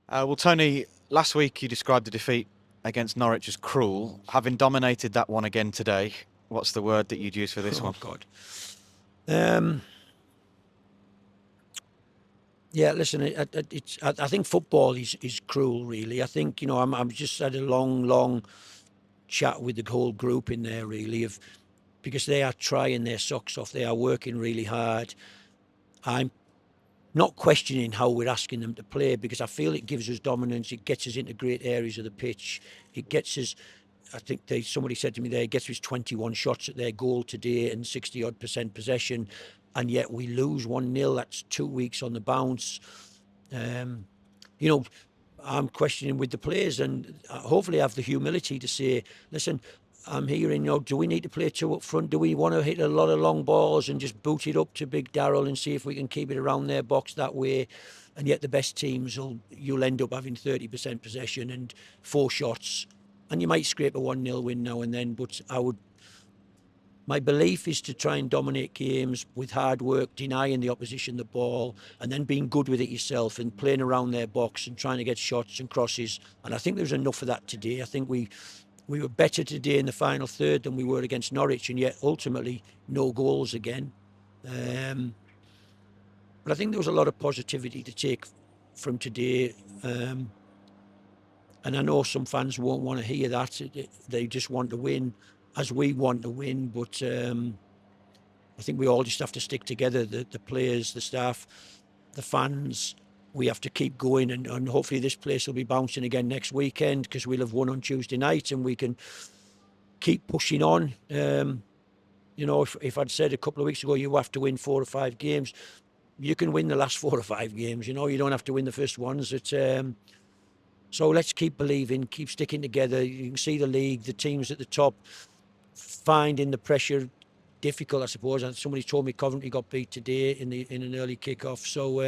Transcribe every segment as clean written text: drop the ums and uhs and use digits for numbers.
Well, Tony, last week you described the defeat against Norwich as cruel. Having dominated that one again today, what's the word that you'd use for this Oh one? God. Um, yeah, listen. I think football is cruel. Really, I think I'm just had a long chat with the whole group in there. Really, of because they are trying their socks off. They are working really hard. I'm not questioning how we're asking them to play because I feel it gives us dominance. It gets us into great areas of the pitch. It gets us. I think somebody said to me there, it gets us 21 shots at their goal today and 60 odd percent possession, and yet we lose 1-0. That's 2 weeks on the bounce. Um, you know, I'm questioning with the players, and hopefully I have the humility to say, listen, I'm hearing, do we need to play two up front? Do we want to hit a lot of long balls and just boot it up to Big Darrell and see if we can keep it around their box that way? And yet the best teams, you'll end up having 30% possession and four shots, and you might scrape a 1-0 win now and then. But my belief is to try and dominate games with hard work, denying the opposition the ball, and then being good with it yourself and playing around their box and trying to get shots and crosses. And I think there's enough of that today. I think we were better today in the final third than we were against Norwich, and yet ultimately no goals again. Um, but I think there was a lot of positivity to take from today. And I know some fans won't want to hear that. They just want to win as we want to win. But I think we all just have to stick together, the players, the staff, the fans. We have to keep going, and hopefully this place will be bouncing again next weekend because we'll have won on Tuesday night and we can keep pushing on. If I'd said a couple of weeks ago you have to win 4 or 5 games, you can win the last 4 or 5 games. You don't have to win the first ones. So let's keep believing, keep sticking together. You can see the league, the teams at the top finding the pressure difficult, I suppose. And somebody told me Coventry got beat today in an early kick-off. So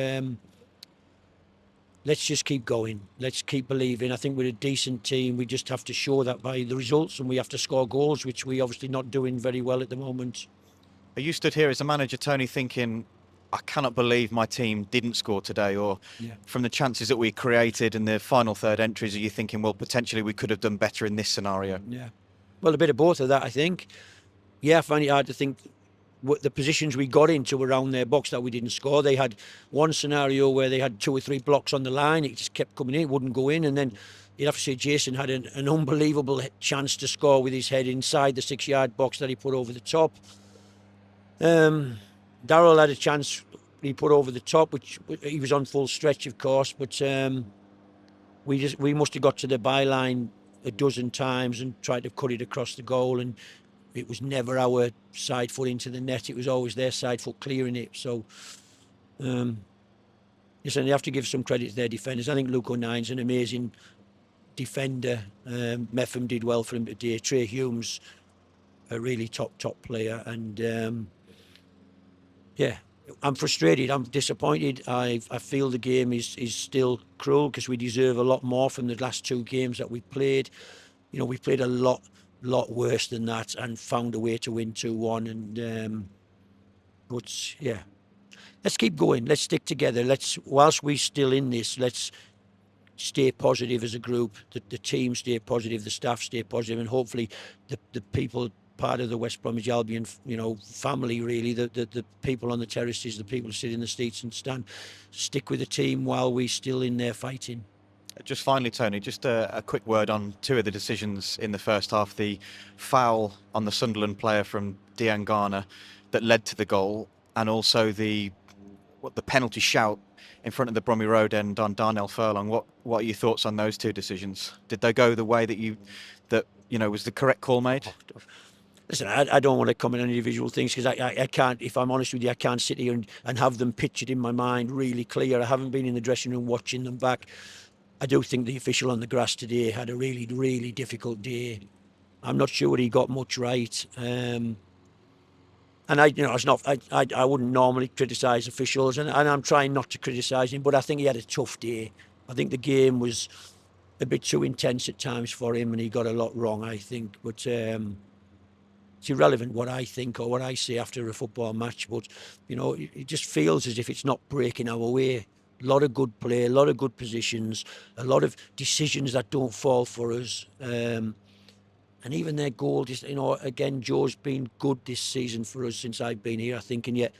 let's just keep going. Let's keep believing. I think we're a decent team. We just have to show that by the results, and we have to score goals, which we obviously not doing very well at the moment. Are you stood here as a manager, Tony, thinking, I cannot believe my team didn't score today? Or Yeah. from the chances that we created in the final third entries, are you thinking, well, potentially we could have done better in this scenario? Yeah. Well, a bit of both of that, I think. Yeah, I find it hard to think what the positions we got into around their box that we didn't score. They had one scenario where they had 2 or 3 blocks on the line. It just kept coming in, it wouldn't go in. And then you'd have to say Jason had an unbelievable chance to score with his head inside the 6-yard box that he put over the top. Darrell had a chance he put over the top, which he was on full stretch, of course. But we must have got to the byline a dozen times and tried to cut it across the goal, and it was never our side foot into the net. It was always their side foot clearing it. So, listen, you have to give some credit to their defenders. I think Luke O'Nine's an amazing defender. Meffam did well for him today. Trey Hume's a really top player. And yeah, I'm frustrated. I'm disappointed. I feel the game is still cruel because we deserve a lot more from the last 2 games that we played. We played a lot worse than that and found a way to win 2-1. And but yeah, let's keep going. Let's stick together. Whilst we're still in this, let's stay positive as a group. The team stay positive, the staff stay positive, and hopefully the people part of the West Bromwich Albion, family really, the people on the terraces, the people who sit in the seats and stand, stick with the team while we're still in there fighting. Just finally, Tony, just a quick word on two of the decisions in the first half. The foul on the Sunderland player from Diangana that led to the goal, and also the penalty shout in front of the Bromley Road end on Darnell Furlong. What are your thoughts on those two decisions? Did they go the way that was the correct call made? Listen, I don't want to comment on individual things because I can't, if I'm honest with you, I can't sit here and have them pictured in my mind really clear. I haven't been in the dressing room watching them back. I do think the official on the grass today had a really, really difficult day. I'm not sure he got much right. And I wouldn't normally criticise officials, and I'm trying not to criticise him, but I think he had a tough day. I think the game was a bit too intense at times for him, and he got a lot wrong, I think. But it's irrelevant what I think or what I say after a football match. But it just feels as if it's not breaking our way. A lot of good play, a lot of good positions, a lot of decisions that don't fall for us. And even their goal, just again, Joe's been good this season for us since I've been here, I think, and yet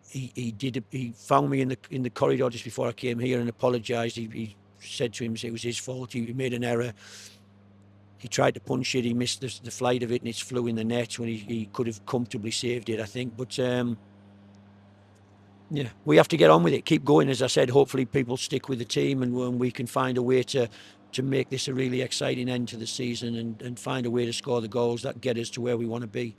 he found me in the corridor just before I came here and apologised. He said to him it was his fault. He made an error. He tried to punch it. He missed the flight of it, and it flew in the net when he could have comfortably saved it, I think. But yeah, we have to get on with it. Keep going, as I said. Hopefully, people stick with the team, and we can find a way to make this a really exciting end to the season, and find a way to score the goals that get us to where we want to be.